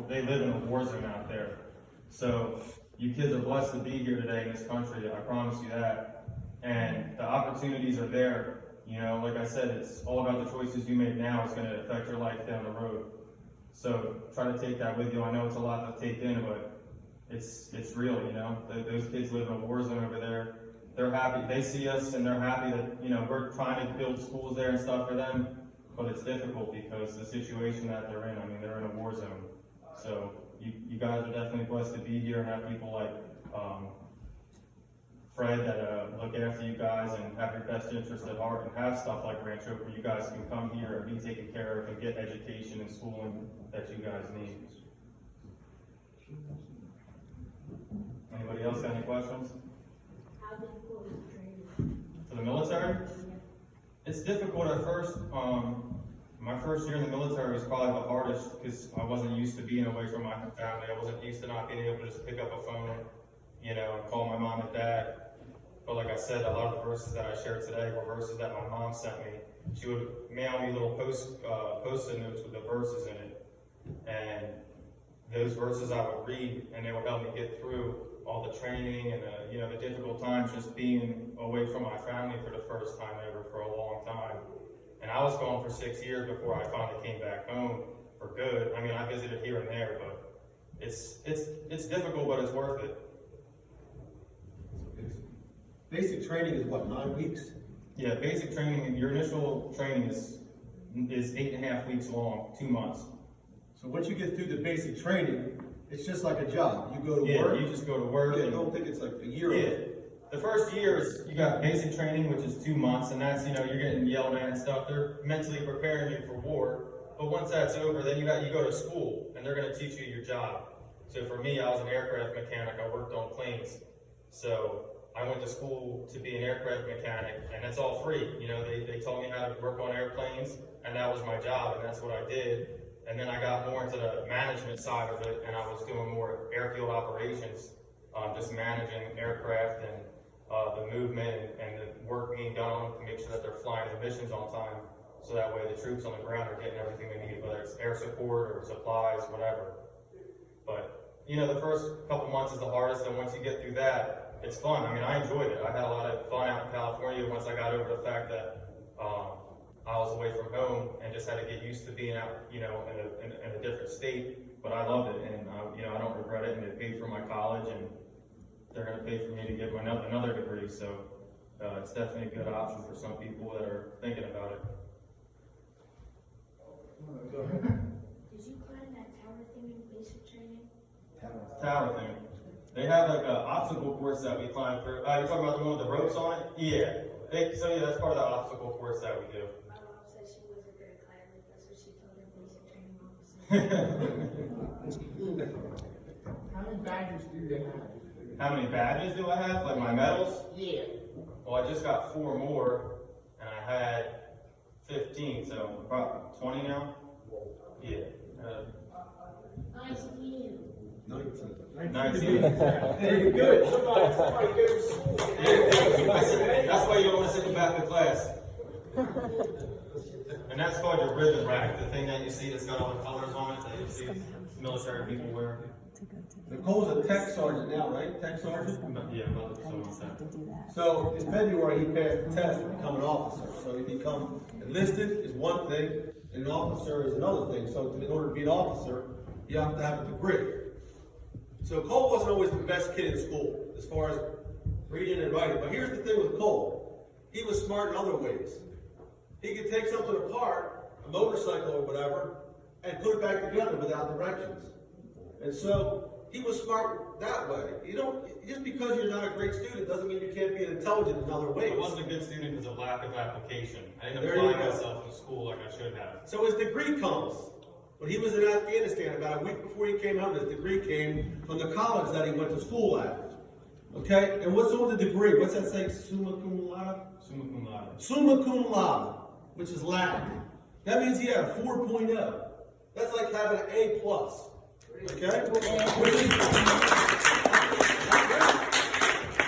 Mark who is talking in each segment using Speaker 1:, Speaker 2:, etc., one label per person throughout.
Speaker 1: they live in a war zone out there. So you kids are blessed to be here today in this country, I promise you that. And the opportunities are there. You know, like I said, it's all about the choices you make now. It's going to affect your life down the road. So try to take that with you. I know it's a lot to take in, but it's real, you know. Those kids live in a war zone over there. They're happy. They see us and they're happy that, you know, we're trying to build schools there and stuff for them. But it's difficult because the situation that they're in, I mean, they're in a war zone. So you guys are definitely blessed to be here and have people like Fred that look after you guys and have your best interest at heart and have stuff like Rancho where you guys can come here and be taken care of and get education and schooling that you guys need. Anybody else got any questions?
Speaker 2: How difficult is training?
Speaker 1: For the military? It's difficult at first. My first year in the military was probably the hardest because I wasn't used to being away from my family. I wasn't used to not being able to just pick up a phone, you know, and call my mom and dad. But like I said, a lot of the verses that I shared today were verses that my mom sent me. She would mail me little post-it notes with the verses in it. And those verses I would read, and they would help me get through all the training and you know, the difficult times just being away from my family for the first time ever for a long time. And I was gone for 6 years before I finally came back home for good. I mean, I visited here and there, but it's difficult, but it's worth it.
Speaker 3: Basic training is what, 9 weeks?
Speaker 1: Yeah, basic training, your initial training is 8.5 weeks long, 2 months.
Speaker 3: So once you get through the basic training, it's just like a job. You go to
Speaker 1: Yeah,
Speaker 3: work.
Speaker 1: you just go to work.
Speaker 3: I
Speaker 1: And,
Speaker 3: don't think it's like a year.
Speaker 1: yeah. The first year is you got basic training, which is 2 months, and that's, you know, you're getting yelled at and stuff. They're mentally preparing you for war. But once that's over, then you go to school, and they're going to teach you your job. So for me, I was an aircraft mechanic. I worked on planes. So I went to school to be an aircraft mechanic, and it's all free. You know, they taught me how to work on airplanes, and that was my job, and that's what I did. And then I got more into the management side of it, and I was doing more airfield operations, just managing aircraft and the movement and the work being done on them to make sure that they're flying the missions on time. So that way the troops on the ground are getting everything they need, whether it's air support or supplies, whatever. But, you know, the first couple months is the hardest, and once you get through that, it's fun. I mean, I enjoyed it. I had a lot of fun out in California once I got over the fact that I was away from home and just had to get used to being out, you know, in a different state. But I loved it, and you know, I don't regret it. And they paid for my college, and they're going to pay for me to get another degree. So it's definitely a good option for some people that are thinking about it.
Speaker 3: Go ahead.
Speaker 2: Did you climb that tower thing in basic training?
Speaker 1: Tower thing. They have like an obstacle course that we climb through. You're talking about the one with the ropes on it? Yeah. So yeah, that's part of the obstacle course that we do.
Speaker 2: My mom said she wasn't going to climb it. That's what she told her basic training officer.
Speaker 4: How many badges do they have?
Speaker 1: How many badges do I have? Like my medals?
Speaker 4: Yeah.
Speaker 1: Well, I just got 4 more, and I had 15, so about 20 now. Yeah.
Speaker 2: Nice of you.
Speaker 1: 19.
Speaker 3: Very good.
Speaker 4: Somebody go to school.
Speaker 1: That's why you don't want to sit in the back of class. And that's called your ribbon rack, the thing that you see that's got all the colors on it that you see military people wear.
Speaker 3: Nicole's a tech sergeant now, right? Tech sergeant?
Speaker 1: Yeah, well, so that.
Speaker 3: So in February, he passed the test to become an officer. So he become enlisted is one thing, and an officer is another thing. So in order to be an officer, you have to have a degree. So Cole wasn't always the best kid in school as far as reading and writing. But here's the thing with Cole. He was smart in other ways. He could take something apart, a motorcycle or whatever, and put it back together without directions. And so he was smart that way. You don't, just because you're not a great student doesn't mean you can't be intelligent in other ways.
Speaker 1: I wasn't a good student because of lack of application. I didn't
Speaker 3: There you
Speaker 1: apply
Speaker 3: go.
Speaker 1: myself in school like I should have.
Speaker 3: So his degree comes. When he was in Afghanistan, about a week before he came home, his degree came from the college that he went to school at. Okay? And what's on the degree? What's that say? Summa cum laude?
Speaker 1: Summa cum laude.
Speaker 3: Summa cum laude, which is Latin. That means he had a 4.0. That's like having an A+. Okay?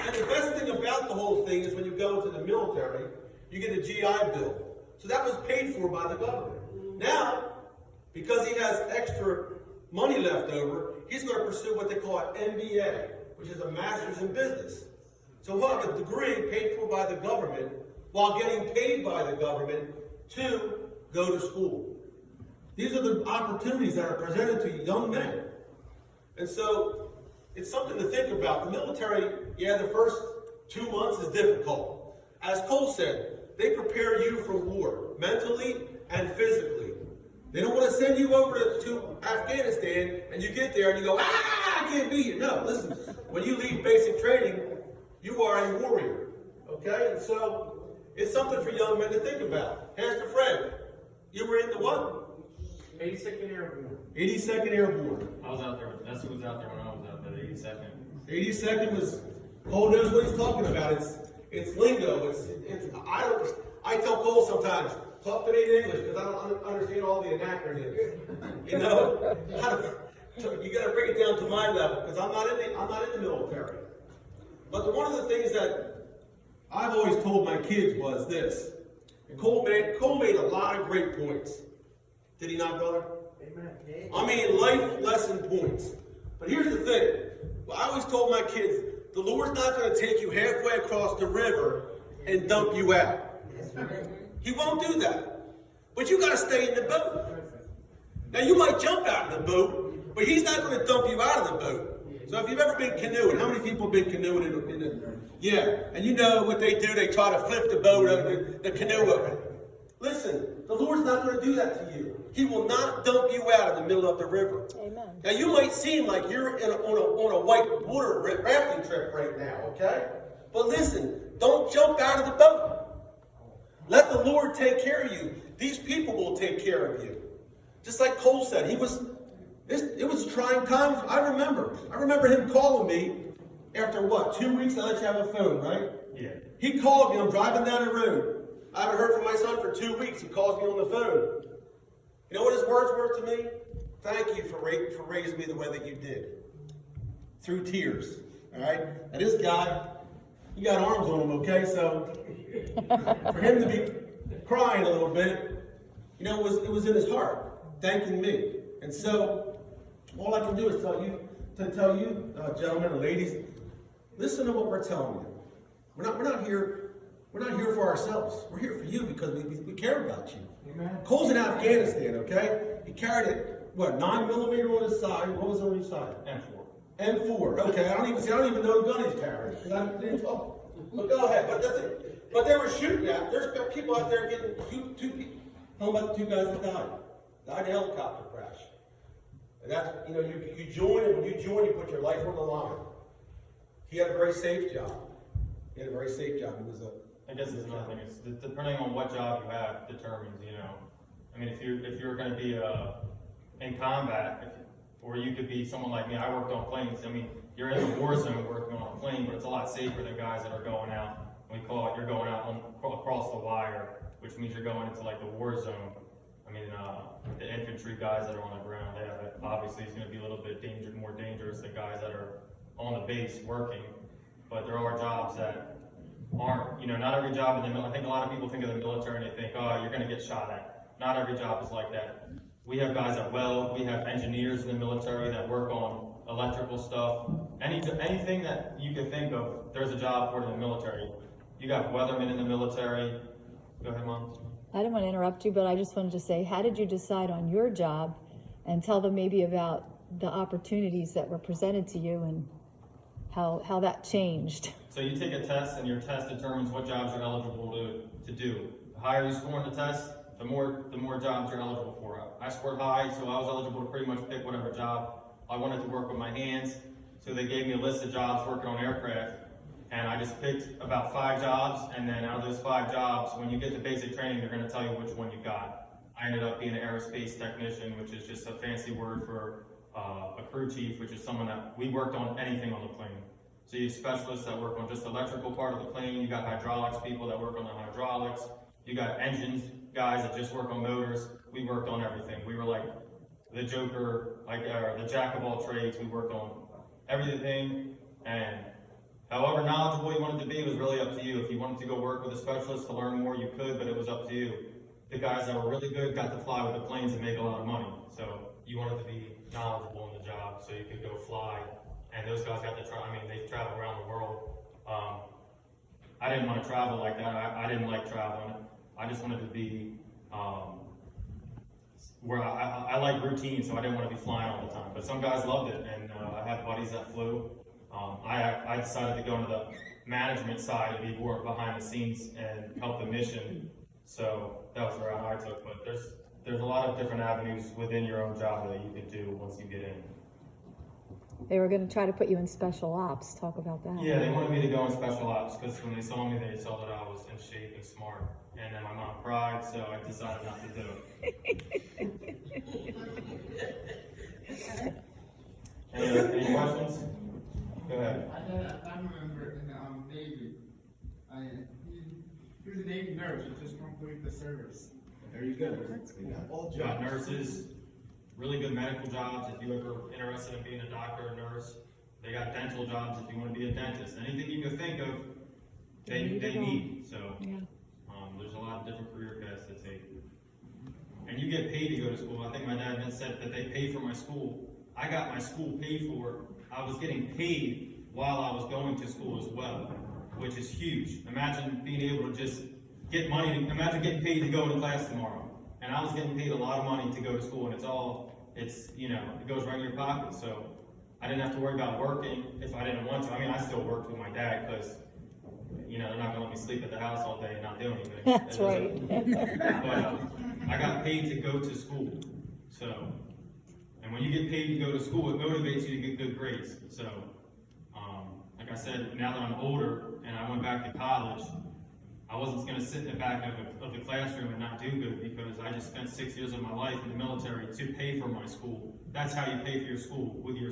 Speaker 3: And the best thing about the whole thing is when you go into the military, you get a GI Bill. So that was paid for by the government. Now, because he has extra money left over, he's going to pursue what they call an MBA, which is a master's in business. So he'll have a degree paid for by the government while getting paid by the government to go to school. These are the opportunities that are presented to young men. And so it's something to think about. The military, yeah, the first 2 months is difficult. As Cole said, they prepare you for war, mentally and physically. They don't want to send you over to Afghanistan and you get there and you go, I can't be here. No, listen, when you leave basic training, you are a warrior. Okay? And so it's something for young men to think about. Pastor Fred, you were in the what?
Speaker 4: 82nd Airborne.
Speaker 3: 82nd Airborne.
Speaker 1: I was out there, that's who was out there when I was out there, the 82nd.
Speaker 3: 82nd was, Cole knows what he's talking about. It's lingo. I tell Cole sometimes, talk to me in English because I don't understand all the acronyms. You know, you got to bring it down to my level because I'm not in the military. But one of the things that I've always told my kids was this. And Cole made a lot of great points. Did he not, brother?
Speaker 4: Amen.
Speaker 3: I mean, life lesson points. But here's the thing. Well, I always told my kids, the Lord's not going to take you halfway across the river and dump you out. He won't do that. But you got to stay in the boat. Now, you might jump out of the boat, but he's not going to dump you out of the boat. So if you've ever been canoeing, how many people have been canoeing in the yeah, and you know what they do, they try to flip the boat, the canoe open. Listen, the Lord's not going to do that to you. He will not dump you out in the middle of the river.
Speaker 5: Amen.
Speaker 3: Now, you might seem like you're on a white water rafting trip right now, okay? But listen, don't jump out of the boat. Let the Lord take care of you. These people will take care of you. Just like Cole said, it was a trying time. I remember him calling me after what, 2 weeks? I let you have a phone, right?
Speaker 1: Yeah.
Speaker 3: He called me. I'm driving down the road. I haven't heard from my son for 2 weeks. He calls me on the phone. You know what his words were to me? Thank you for raising me the way that you did. Through tears. All right? And this guy, he got arms on him, okay? So for him to be crying a little bit, you know, it was in his heart, thanking me. And so all I can do is tell you, gentlemen and ladies, listen to what we're telling you. We're not here for ourselves. We're here for you because we care about you.
Speaker 4: Amen.
Speaker 3: Cole's in Afghanistan, okay? He carried it, 9mm on his side. What was on his side?
Speaker 1: M4.
Speaker 3: M4. Okay, I don't even know the gun he's carrying. Because I didn't talk. But go ahead. But that's it. But they were shooting at. There's people out there getting two people. How about the 2 guys that died? Died in a helicopter crash. And that's, you join, and when you join, you put your life on the line. He had a very safe job. He had a very safe job. He was a.
Speaker 1: I guess it's another thing. It's depending on what job you have determines, I mean, if you're going to be in combat, or you could be someone like me. I worked on planes. I mean, you're in a war zone working on a plane, but it's a lot safer than guys that are going out. We call it, you're going out across the wire, which means you're going into like the war zone. I mean, the infantry guys that are on the ground, obviously it's going to be a little bit more dangerous than guys that are on the base working. But there are jobs that aren't, not every job in the military. I think a lot of people think of the military and they think, oh, you're going to get shot at. Not every job is like that. We have guys that weld, we have engineers in the military that work on electrical stuff. Anything that you can think of, there's a job for it in the military. You got weathermen in the military. Go ahead, Mom.
Speaker 5: I didn't want to interrupt you, but I just wanted to say, how did you decide on your job, and tell them maybe about the opportunities that were presented to you and how that changed?
Speaker 1: So you take a test, and your test determines what jobs you're eligible to do. The higher you score on the test, the more jobs you're eligible for. I scored high, so I was eligible to pretty much pick whatever job I wanted to work with my hands. So they gave me a list of jobs working on aircraft, and I just picked about 5 jobs, and then out of those 5 jobs, when you get to basic training, they're going to tell you which one you got. I ended up being an aerospace technician, which is just a fancy word for a crew chief, which is someone that we worked on anything on the plane. So you have specialists that work on just the electrical part of the plane. You got hydraulics people that work on the hydraulics. You got engines guys that just work on motors. We worked on everything. We were like the joker, the jack of all trades. We worked on everything, and however knowledgeable you wanted to be was really up to you. If you wanted to go work with a specialist to learn more, you could, but it was up to you. The guys that were really good got to fly with the planes and make a lot of money. So you wanted to be knowledgeable in the job, so you could go fly. And those guys got to try, I mean, they've traveled around the world. I didn't want to travel like that. I didn't like traveling. I just wanted to be, where I like routine, so I didn't want to be flying all the time. But some guys loved it, and I have buddies that flew. I decided to go into the management side and be more behind the scenes and help the mission. So that was the route I took. But there's a lot of different avenues within your own job that you can do once you get in.
Speaker 5: They were gonna try to put you in special ops, talk about that.
Speaker 1: Yeah, they wanted me to go in special ops because when they saw me, they saw that I was in shape and smart. And then my mom cried, so I decided not to do it. Any questions? Go ahead.
Speaker 6: I remember in the Navy, he was a Navy nurse, he just completed the service.
Speaker 3: There you go. They got all
Speaker 1: Got
Speaker 3: jobs.
Speaker 1: nurses, really good medical jobs if you're ever interested in being a doctor or nurse. They got dental jobs if you want to be a dentist. Anything you can think of, they need. So
Speaker 5: Yeah.
Speaker 1: there's a lot of different career paths to take. And you get paid to go to school. I think my dad had said that they pay for my school. I got my school paid for. I was getting paid while I was going to school as well, which is huge. Imagine being able to just get money. Imagine getting paid to go to class tomorrow. And I was getting paid a lot of money to go to school, and it goes right in your pocket. So I didn't have to worry about working if I didn't want to. I mean, I still worked with my dad because, they're not gonna let me sleep at the house all day and not do anything.
Speaker 5: That's right.
Speaker 1: But I got paid to go to school. So, and when you get paid to go to school, it motivates you to get good grades. So, like I said, now that I'm older and I went back to college, I wasn't going to sit in the back of the classroom and not do good because I just spent 6 years of my life in the military to pay for my school. That's how you pay for your school, with your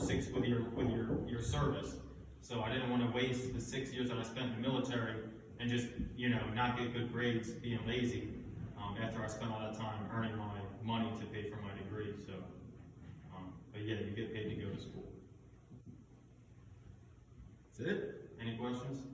Speaker 1: service. So I didn't want to waste the 6 years that I spent in the military and just, not get good grades, being lazy, after I spent all that time earning my money to pay for my degree. So, but yeah, you get paid to go to school.
Speaker 3: That's it?
Speaker 1: Any questions?